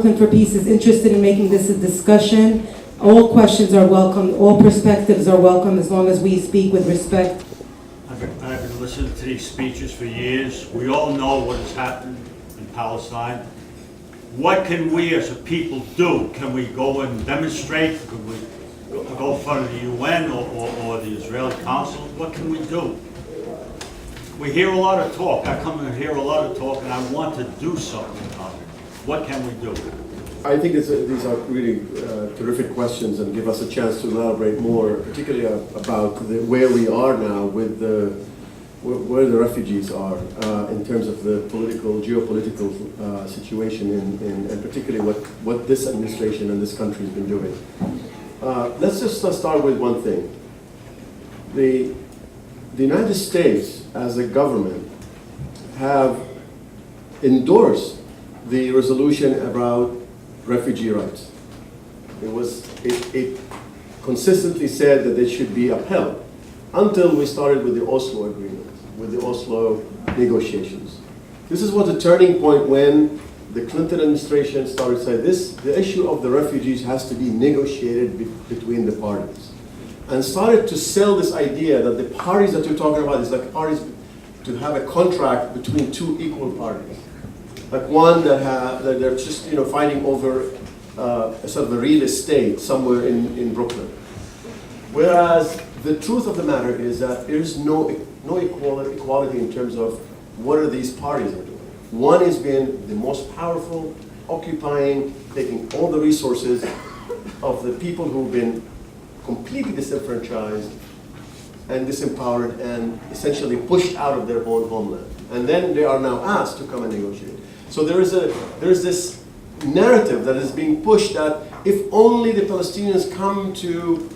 Brooklyn for Peace is interested in making this a discussion. All questions are welcome, all perspectives are welcome, as long as we speak with respect. I've been listening to these speeches for years. We all know what has happened in Palestine. What can we as a people do? Can we go and demonstrate? Can we go in front of the UN or the Israeli Council? What can we do? We hear a lot of talk. I come and hear a lot of talk, and I want to do something about it. What can we do? I think these are really terrific questions and give us a chance to elaborate more, particularly about where we are now with where the refugees are in terms of the geopolitical situation, and particularly what this administration and this country has been doing. Let's just start with one thing. The United States, as a government, have endorsed the resolution about refugee rights. It consistently said that they should be upheld until we started with the Oslo agreement, with the Oslo negotiations. This is what the turning point when the Clinton administration started saying the issue of the refugees has to be negotiated between the parties, and started to sell this idea that the parties that you're talking about is like parties to have a contract between two equal parties. Like one that they're just fighting over sort of a real estate somewhere in Brooklyn. Whereas the truth of the matter is that there is no equality in terms of what are these parties are doing. One has been the most powerful, occupying, taking all the resources of the people who've been completely disenfranchised and disempowered and essentially pushed out of their own homeland. And then they are now asked to come and negotiate. So there is this narrative that is being pushed that if only the Palestinians come to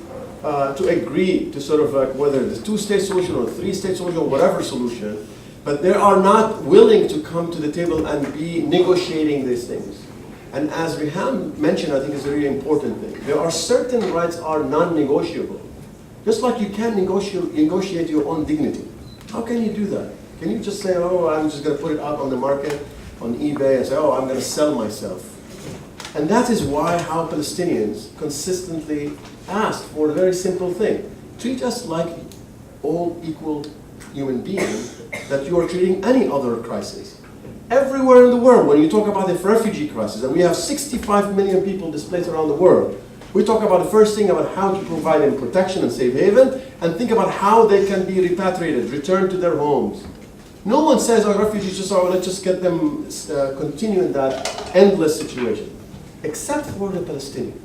agree to sort of like whether it's a two-state solution or a three-state solution or whatever solution, but they are not willing to come to the table and be negotiating these things. And as Riham mentioned, I think is a really important thing. There are certain rights are non-negotiable. Just like you can't negotiate your own dignity. How can you do that? Can you just say, oh, I'm just going to put it out on the market, on eBay, and say, oh, I'm going to sell myself? And that is how Palestinians consistently asked for a very simple thing. Treat us like all equal human beings that you are treating any other crisis. Everywhere in the world, when you talk about the refugee crisis, and we have 65 million people displaced around the world, we talk about the first thing about how to provide them protection and safe haven, and think about how they can be repatriated, returned to their homes. No one says, oh, refugees, let's just get them continue in that endless situation. Except for the Palestinians.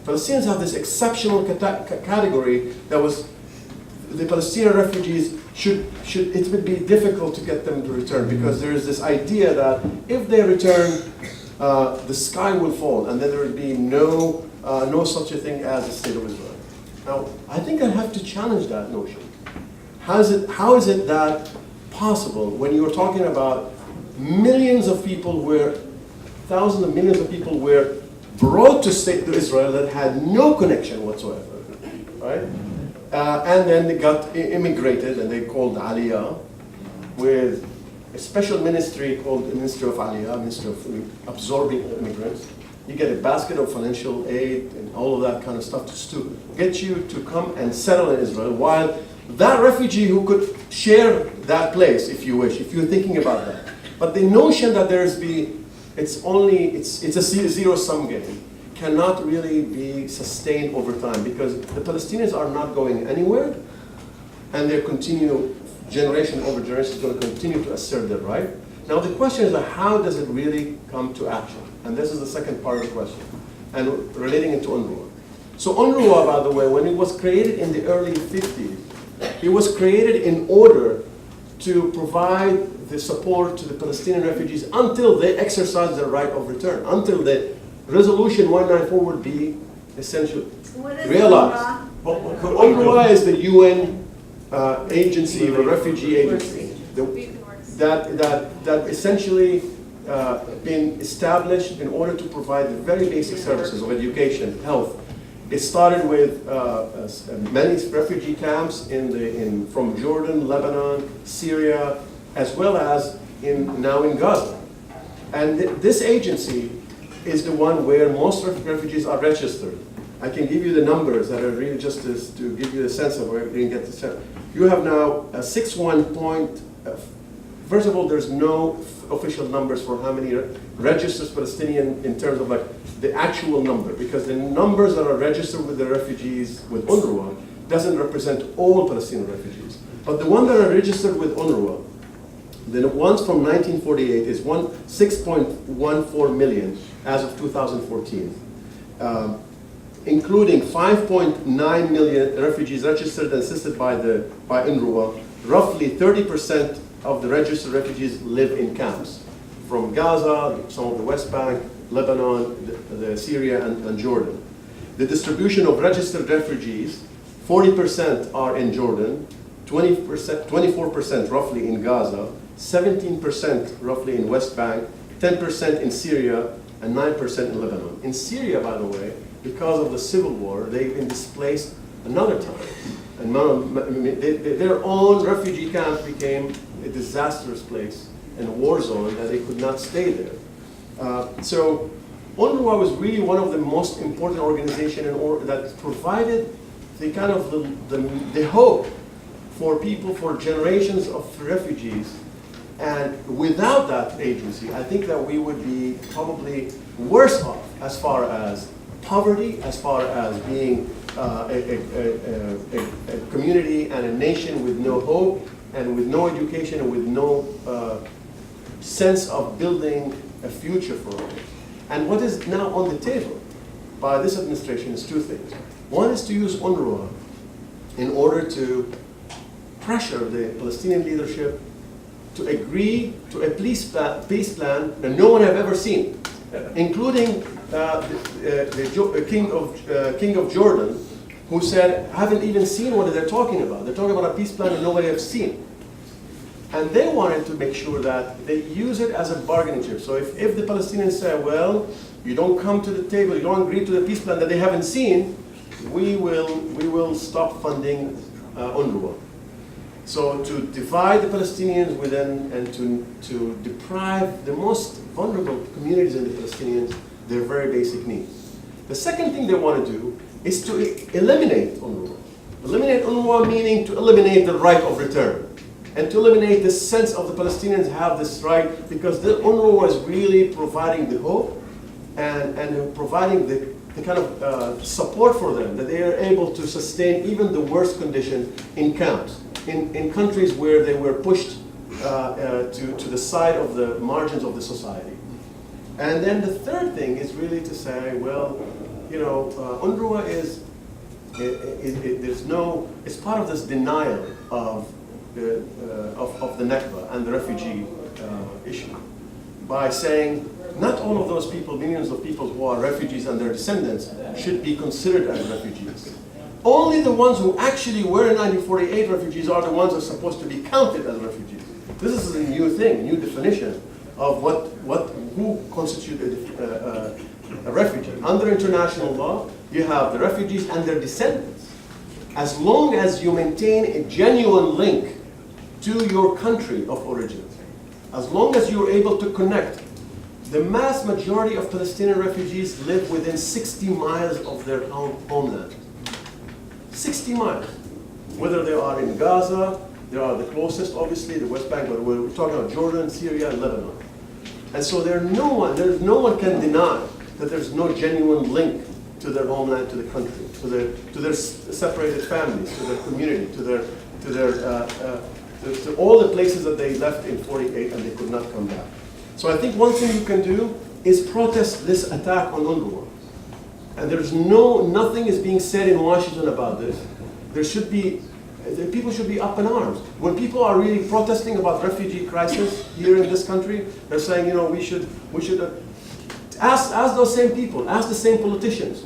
Palestinians have this exceptional category that was the Palestinian refugees it would be difficult to get them to return because there is this idea that if they return, the sky will fall and then there will be no such a thing as a state of Israel. Now, I think I have to challenge that notion. How is it that possible when you're talking about millions of people thousands of millions of people were brought to Israel that had no connection whatsoever, right? And then they got immigrated, and they called Aliyah, with a special ministry called the Ministry of Aliyah, Ministry of Absorbing Immigrants. You get a basket of financial aid and all of that kind of stuff to get you to come and settle in Israel, while that refugee who could share that place, if you wish, if you're thinking about that. But the notion that it's a zero-sum game cannot really be sustained over time because the Palestinians are not going anywhere and they continue, generation over generation, is going to continue to assert their right. Now the question is how does it really come to action? And this is the second part of the question, and relating it to UNRWA. So UNRWA, by the way, when it was created in the early 50s, it was created in order to provide the support to the Palestinian refugees until they exercise their right of return, until the Resolution 194 would be essentially realized. UNRWA is the UN agency, the refugee agency, that essentially been established in order to provide the very basic services of education, health. It started with many refugee camps from Jordan, Lebanon, Syria, as well as now in Gaza. And this agency is the one where most refugees are registered. I can give you the numbers that are really just to give you a sense of where we can get the sense. You have now a 6.1 point. First of all, there's no official numbers for how many registered Palestinian in terms of like the actual number, because the numbers that are registered with the refugees with UNRWA doesn't represent all Palestinian refugees. But the ones that are registered with UNRWA, the ones from 1948 is 6.14 million as of 2014, including 5.9 million refugees registered and assisted by UNRWA. Roughly 30% of the registered refugees live in camps from Gaza, some of the West Bank, Lebanon, the Syria, and Jordan. The distribution of registered refugees, 40% are in Jordan, 24% roughly in Gaza, 17% roughly in West Bank, 10% in Syria, and 9% in Lebanon. In Syria, by the way, because of the civil war, they've been displaced another time. And their own refugee camp became a disastrous place and a war zone, and they could not stay there. So UNRWA was really one of the most important organizations that provided the kind of the hope for people, for generations of refugees. And without that agency, I think that we would be probably worse off as far as poverty, as far as being a community and a nation with no hope and with no education and with no sense of building a future for all. And what is now on the table by this administration is two things. One is to use UNRWA in order to pressure the Palestinian leadership to agree to a peace plan that no one have ever seen, including the King of Jordan, who said, haven't even seen what they're talking about. They're talking about a peace plan that nobody has seen. And they wanted to make sure that they use it as a bargaining chip. So if the Palestinians say, well, you don't come to the table, you don't agree to the peace plan that they haven't seen, we will stop funding UNRWA. So to divide the Palestinians within and to deprive the most vulnerable communities in the Palestinians their very basic needs. The second thing they want to do is to eliminate UNRWA. Eliminate UNRWA meaning to eliminate the right of return and to eliminate the sense of the Palestinians have this right, because the UNRWA is really providing the hope and providing the kind of support for them that they are able to sustain even the worst condition in camps, in countries where they were pushed to the side of the margins of the society. And then the third thing is really to say, well, you know, UNRWA it's part of this denial of the Nakba and the refugee issue by saying not all of those people, millions of people who are refugees and their descendants should be considered as refugees. Only the ones who actually were in 1948 refugees are the ones who are supposed to be counted as refugees. This is a new thing, a new definition of who constitutes a refugee. Under international law, you have the refugees and their descendants. As long as you maintain a genuine link to your country of origin, as long as you're able to connect, the mass majority of Palestinian refugees live within 60 miles of their homeland. 60 miles. Whether they are in Gaza, they are the closest, obviously, the West Bank, but we're talking about Jordan, Syria, and Lebanon. And so there's no one can deny that there's no genuine link to their homeland, to the country, to their separated families, to their community, to all the places that they left in 48 and they could not come back. So I think one thing you can do is protest this attack on UNRWA. And nothing is being said in Washington about this. People should be up in arms. When people are really protesting about refugee crisis here in this country, they're saying, you know, we should ask those same people, ask the same politicians.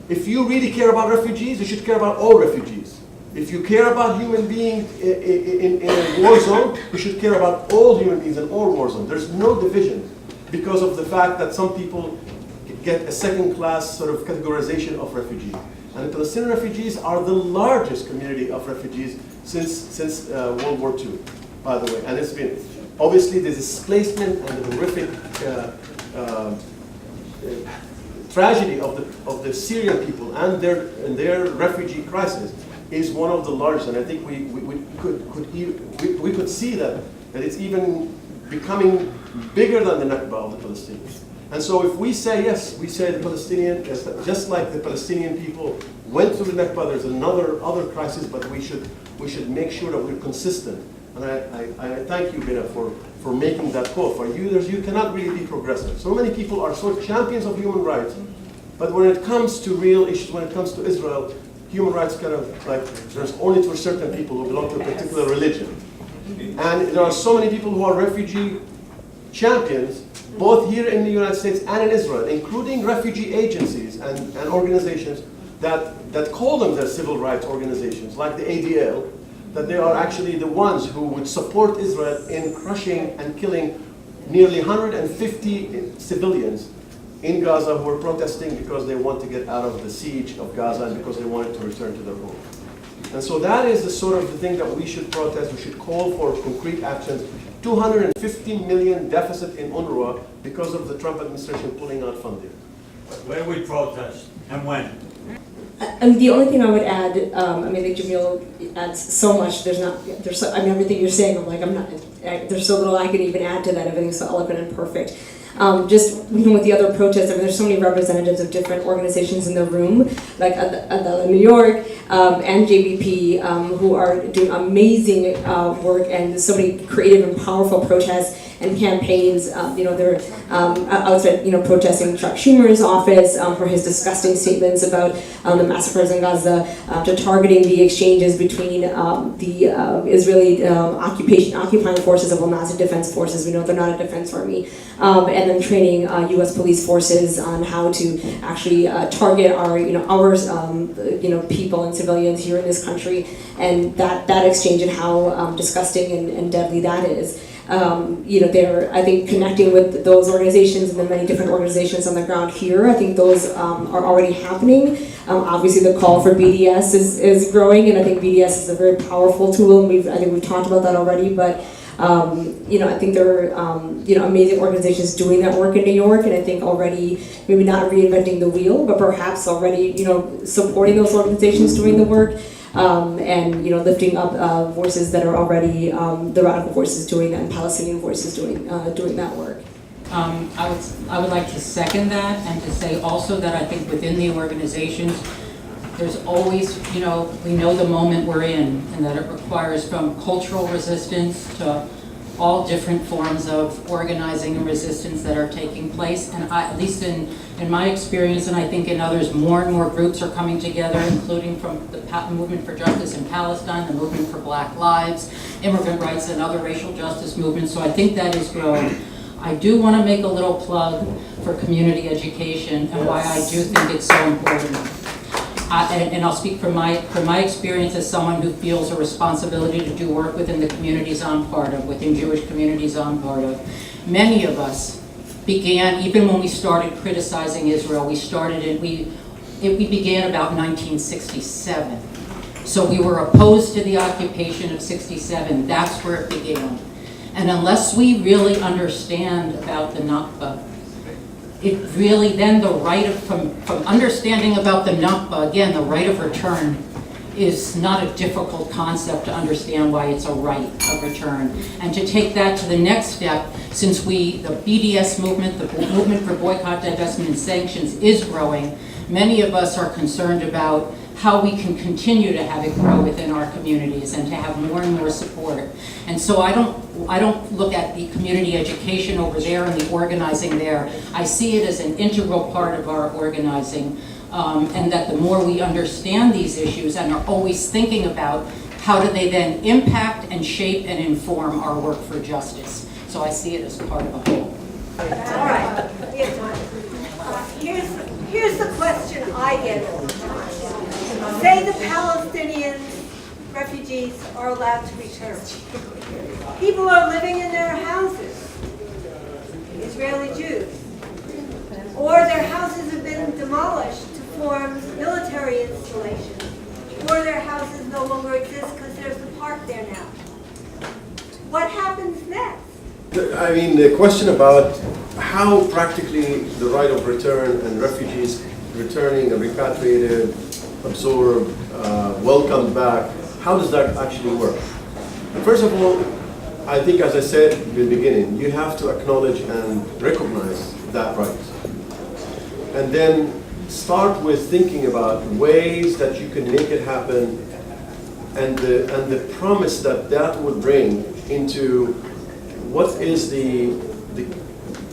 If you really care about refugees, you should care about all refugees. If you care about human beings in a war zone, you should care about all human beings in all war zones. There's no division because of the fact that some people get a second-class sort of categorization of refugees. And the Palestinian refugees are the largest community of refugees since World War II, by the way. And it's been, obviously, the displacement and the horrific tragedy of the Syrian people and their refugee crisis is one of the largest, and I think we could see that it's even becoming bigger than the Nakba of the Palestinians. And so if we say yes, we say the Palestinian, just like the Palestinian people went through the Nakba, there's other crisis, but we should make sure that we're consistent. And I thank you, Bina, for making that call. For you, you cannot really be progressive. So many people are sort of champions of human rights, but when it comes to real issues, when it comes to Israel, human rights kind of like, there's only to certain people who belong to a particular religion. And there are so many people who are refugee champions, both here in the United States and in Israel, including refugee agencies and organizations that call them their civil rights organizations, like the ADL, that they are actually the ones who would support Israel in crushing and killing nearly 150 civilians in Gaza who were protesting because they want to get out of the siege of Gaza and because they wanted to return to their home. And so that is the sort of the thing that we should protest. We should call for concrete actions. 250 million deficit in UNRWA because of the Trump administration pulling out funding. Where we protest and when? The only thing I would add, I think Jamil adds so much. Everything you're saying, there's so little I could even add to that. Everything's so eloquent and perfect. Just with the other protests, there's so many representatives of different organizations in the room, like Adalah-NY and JVP, who are doing amazing work and so many creative and powerful protests and campaigns. They're outside, protesting Chuck Schumer's office for his disgusting statements about the massacres in Gaza, to targeting the exchanges between the Israeli occupying forces of Hamas and defense forces. We know they're not a defense army, and then training U.S. police forces on how to actually target our people and civilians here in this country, and that exchange and how disgusting and deadly that is. They're, I think, connecting with those organizations and the many different organizations on the ground here. I think those are already happening. Obviously, the call for BDS is growing, and I think BDS is a very powerful tool, and I think we've talked about that already. But I think there are amazing organizations doing that work in New York, and I think already maybe not reinventing the wheel, but perhaps already supporting those organizations doing the work. And lifting up voices that are already the radical voices doing that, and Palestinian voices doing that work. I would like to second that, and to say also that I think within the organizations, there's always, we know the moment we're in, and that it requires from cultural resistance to all different forms of organizing and resistance that are taking place. And at least in my experience, and I think in others, more and more groups are coming together, including from the movement for justice in Palestine, the movement for Black Lives, immigrant rights, and other racial justice movements. So I think that is growing. I do want to make a little plug for community education and why I do think it's so important. And I'll speak from my experience as someone who feels a responsibility to do work within the communities I'm part of, within Jewish communities I'm part of. Many of us began, even when we started criticizing Israel, we began about 1967. So we were opposed to the occupation of 67. That's where it began. And unless we really understand about the Nakba, it really then the right of, from understanding about the Nakba, again, the right of return is not a difficult concept to understand why it's a right of return. And to take that to the next step, since the BDS movement, the movement for boycott, divestment, and sanctions is growing, many of us are concerned about how we can continue to have it grow within our communities and to have more and more support. And so I don't look at the community education over there and the organizing there. I see it as an integral part of our organizing, and that the more we understand these issues and are always thinking about how do they then impact and shape and inform our work for justice. So I see it as part of a whole. All right. Here's the question I get all the time. Say the Palestinian refugees are allowed to return. People are living in their houses, Israeli Jews, or their houses have been demolished to form military installations, or their houses no longer exist because there's a park there now. What happens next? I mean, the question about how practically the right of return and refugees returning and repatriated, absorbed, welcomed back, how does that actually work? First of all, I think, as I said in the beginning, you have to acknowledge and recognize that right. And then start with thinking about ways that you can make it happen, and the promise that that would bring into what is the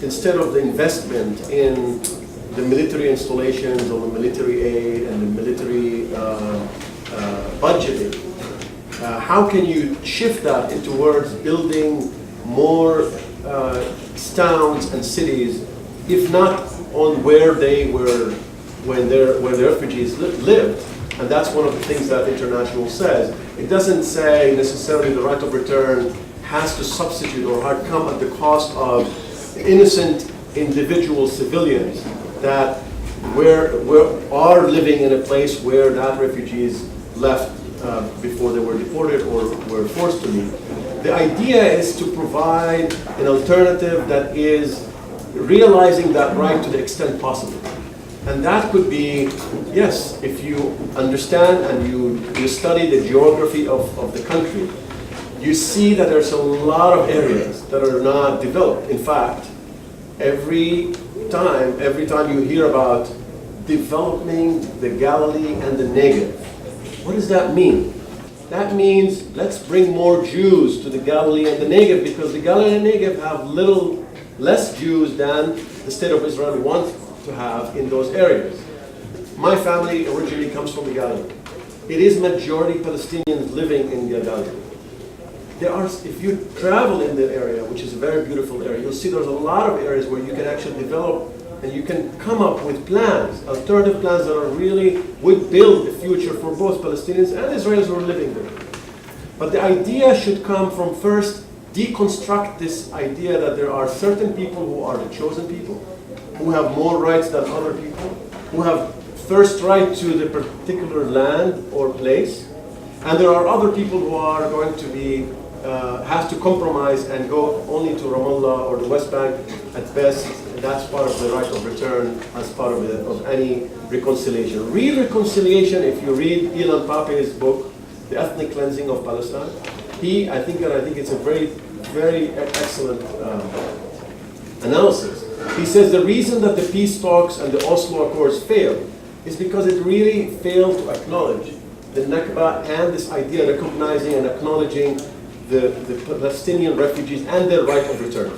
instead of the investment in the military installations or the military aid and the military budgeting, how can you shift that towards building more towns and cities, if not on where they were where the refugees lived? And that's one of the things that international says. It doesn't say necessarily the right of return has to substitute or come at the cost of innocent individual civilians that are living in a place where that refugees left before they were deported or were forced to leave. The idea is to provide an alternative that is realizing that right to the extent possible. And that could be, yes, if you understand and you study the geography of the country, you see that there's a lot of areas that are not developed. In fact, every time you hear about developing the Galilee and the Negev, what does that mean? That means let's bring more Jews to the Galilee and the Negev, because the Galilee and the Negev have less Jews than the state of Israel wants to have in those areas. My family originally comes from the Galilee. It is majority Palestinians living in the Galilee. If you travel in the area, which is a very beautiful area, you'll see there's a lot of areas where you can actually develop and you can come up with plans, alternative plans that are really would build a future for both Palestinians and Israelis who are living there. But the idea should come from first deconstruct this idea that there are certain people who are the chosen people, who have more rights than other people, who have first right to the particular land or place, and there are other people who are going to be have to compromise and go only to Ramallah or the West Bank at best. That's part of the right of return as part of any reconciliation. Real reconciliation, if you read Ilan Pape's book, The Ethnic Cleansing of Palestine, I think it's a very, very excellent analysis. He says the reason that the peace talks and the Oslo Accords failed is because it really failed to acknowledge the Nakba and this idea, recognizing and acknowledging the Palestinian refugees and their right of return.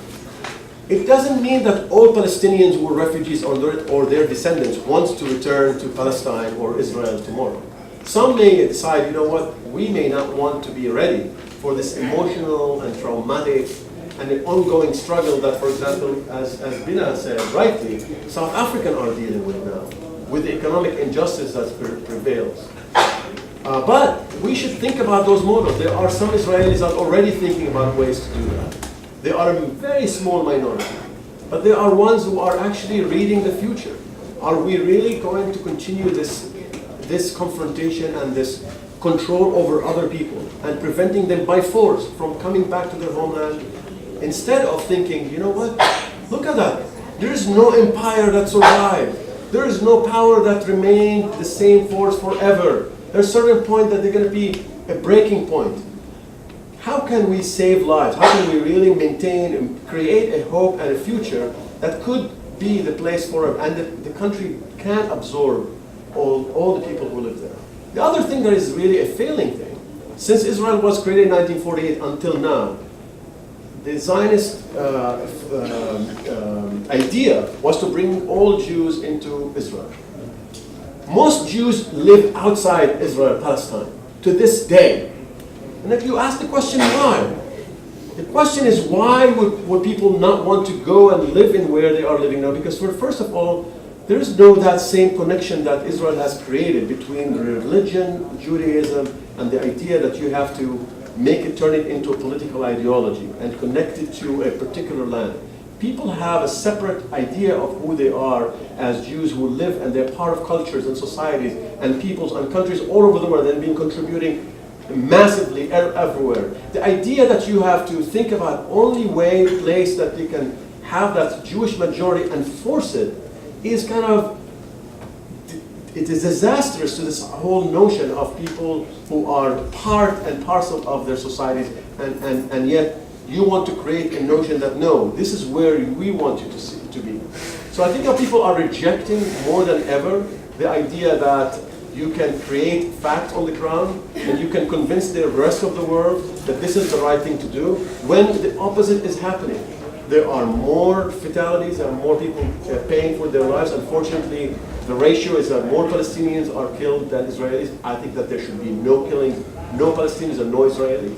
It doesn't mean that all Palestinians who were refugees or their descendants want to return to Palestine or Israel tomorrow. Some may decide, you know what, we may not want to be ready for this emotional and traumatic and the ongoing struggle that, for example, as Bina said rightly, South Africans are dealing with now, with the economic injustice that prevails. But we should think about those models. There are some Israelis that are already thinking about ways to do that. They are a very small minority, but there are ones who are actually reading the future. Are we really going to continue this confrontation and this control over other people and preventing them by force from coming back to their homeland? Instead of thinking, you know what, look at that. There is no empire that survived. There is no power that remained the same force forever. There's a certain point that they're going to be a breaking point. How can we save lives? How can we really maintain and create a hope and a future that could be the place for it, and the country can absorb all the people who live there? The other thing that is really a failing thing, since Israel was created in 1948 until now, the Zionist idea was to bring all Jews into Israel. Most Jews live outside Israel, Palestine, to this day. And if you ask the question why, the question is why would people not want to go and live in where they are living now? Because first of all, there is no that same connection that Israel has created between religion, Judaism, and the idea that you have to turn it into a political ideology and connect it to a particular land. People have a separate idea of who they are as Jews who live, and they're part of cultures and societies and peoples and countries all over the world and been contributing massively everywhere. The idea that you have to think about only place that you can have that Jewish majority and force it is kind of, it is disastrous to this whole notion of people who are part and parcel of their societies, and yet you want to create a notion that no, this is where we want you to be. So I think that people are rejecting more than ever the idea that you can create facts on the ground and you can convince the rest of the world that this is the right thing to do, when the opposite is happening. There are more fatalities, there are more people paying for their lives. Unfortunately, the ratio is that more Palestinians are killed than Israelis. I think that there should be no killings, no Palestinians and no Israelis.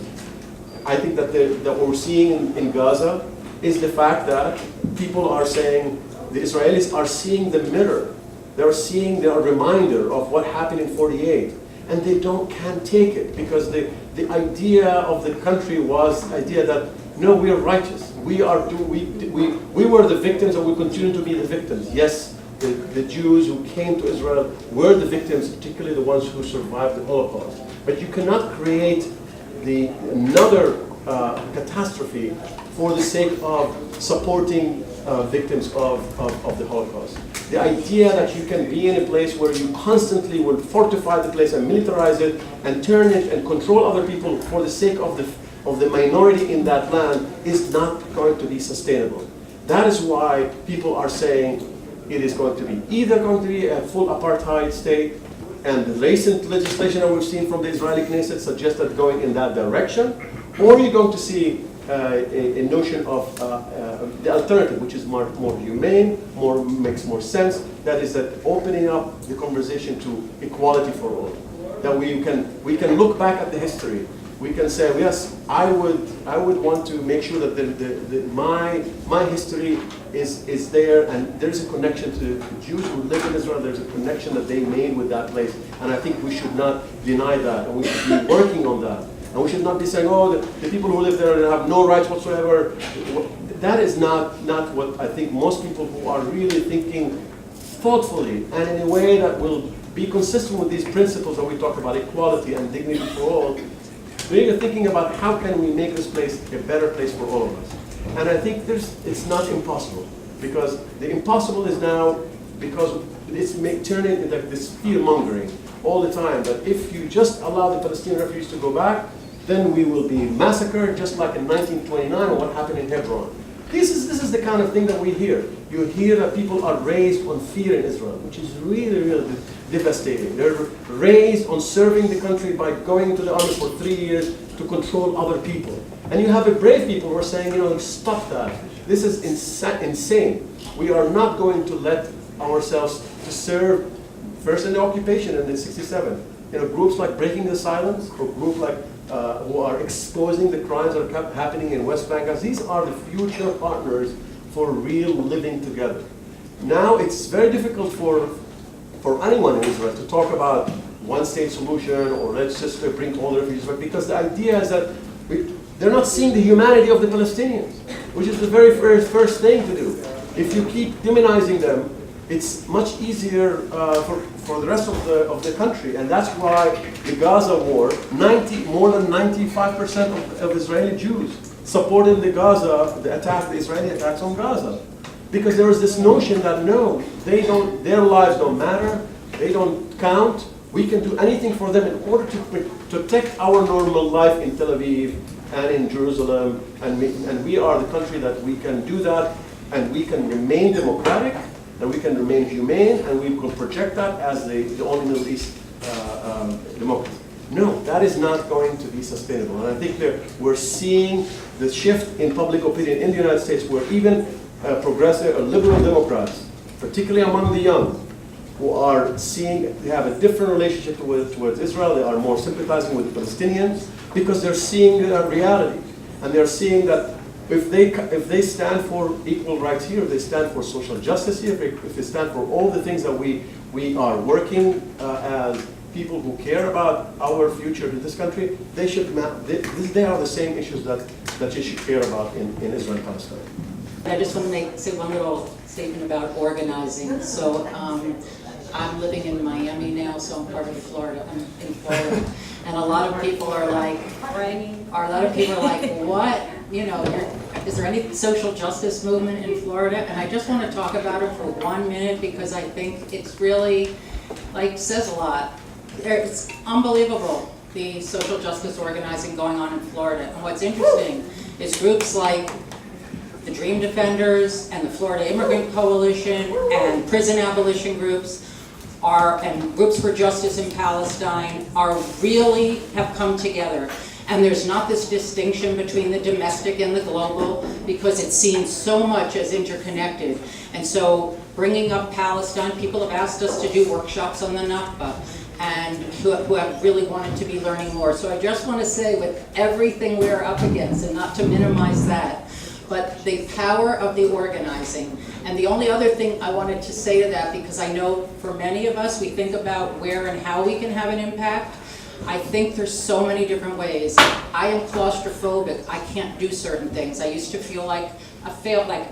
I think that what we're seeing in Gaza is the fact that people are saying, the Israelis are seeing the mirror. They're seeing the reminder of what happened in 48. And they can't take it, because the idea of the country was the idea that, no, we are righteous. We were the victims and we continue to be the victims. Yes, the Jews who came to Israel were the victims, particularly the ones who survived the Holocaust. But you cannot create another catastrophe for the sake of supporting victims of the Holocaust. The idea that you can be in a place where you constantly will fortify the place and militarize it and turn it and control other people for the sake of the minority in that land is not going to be sustainable. That is why people are saying it is going to be either going to be a full apartheid state, and the recent legislation that we've seen from the Israeli Knesset suggests that going in that direction, or you're going to see a notion of the alternative, which is more humane, makes more sense. That is that opening up the conversation to equality for all. That we can look back at the history. We can say, yes, I would want to make sure that my history is there, and there's a connection to the Jews who live in Israel. There's a connection that they made with that place, and I think we should not deny that, and we should be working on that. And we should not be saying, oh, the people who live there have no rights whatsoever. That is not what I think most people who are really thinking thoughtfully and in a way that will be consistent with these principles that we talk about, equality and dignity for all, really thinking about how can we make this place a better place for all of us. And I think it's not impossible, because the impossible is now, because it's turning into this fear-mongering all the time, that if you just allow the Palestinian refugees to go back, then we will be massacred, just like in 1929 or what happened in Hebron. This is the kind of thing that we hear. You hear that people are raised on fear in Israel, which is really, really devastating. They're raised on serving the country by going into the army for 3 years to control other people. And you have a brave people who are saying, stop that. This is insane. We are not going to let ourselves to serve first in the occupation and then 67. Groups like Breaking the Silence, or groups like who are exposing the crimes that are happening in West Bank. These are the future partners for real living together. Now it's very difficult for anyone in Israel to talk about one-state solution or let's just bring all the refugees back, because the idea is that they're not seeing the humanity of the Palestinians, which is the very first thing to do. If you keep demonizing them, it's much easier for the rest of the country, and that's why the Gaza war, more than 95% of Israeli Jews supported the Israeli attacks on Gaza, because there was this notion that no, their lives don't matter, they don't count. We can do anything for them in order to protect our normal life in Tel Aviv and in Jerusalem, and we are the country that we can do that, and we can remain democratic, and we can remain humane, and we can project that as the only Middle East democracy. No, that is not going to be sustainable. And I think that we're seeing the shift in public opinion in the United States, where even progressive or liberal Democrats, particularly among the young, who are seeing they have a different relationship towards Israel, they are more sympathizing with the Palestinians, because they're seeing reality. And they're seeing that if they stand for equal rights here, if they stand for social justice here, if they stand for all the things that we are working as people who care about our future in this country, they are the same issues that you should care about in Israel and Palestine. I just want to say one little statement about organizing. So I'm living in Miami now, so I'm part of Florida. I'm in Florida, and a lot of people are like, what? You know, is there any social justice movement in Florida? And I just want to talk about it for 1 minute because I think it's really, like, says a lot. It's unbelievable, the social justice organizing going on in Florida. And what's interesting is groups like the Dream Defenders and the Florida Immigrant Coalition and prison abolition groups and groups for justice in Palestine have come together. And there's not this distinction between the domestic and the global because it's seen so much as interconnected. And so bringing up Palestine, people have asked us to do workshops on the Nakba and who have really wanted to be learning more. So I just want to say with everything we're up against, and not to minimize that, but the power of the organizing. And the only other thing I wanted to say to that, because I know for many of us, we think about where and how we can have an impact. I think there's so many different ways. I am claustrophobic. I can't do certain things. I used to feel like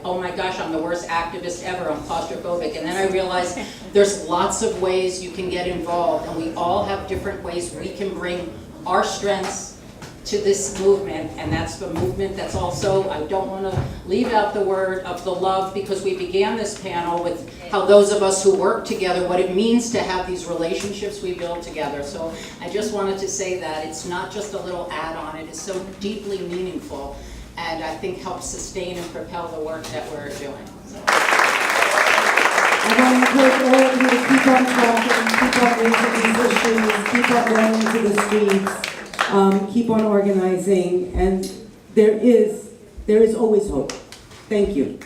oh my gosh, I'm the worst activist ever. I'm claustrophobic. And then I realized there's lots of ways you can get involved, and we all have different ways we can bring our strengths to this movement, and that's the movement that's also, I don't want to leave out the word of the love, because we began this panel with how those of us who work together, what it means to have these relationships we build together. So I just wanted to say that it's not just a little add-on, it is so deeply meaningful, and I think helps sustain and propel the work that we're doing. So. I want to encourage all of you to keep on talking, keep on raising these issues, keep on going into the streets. Keep on organizing, and there is always hope. Thank you.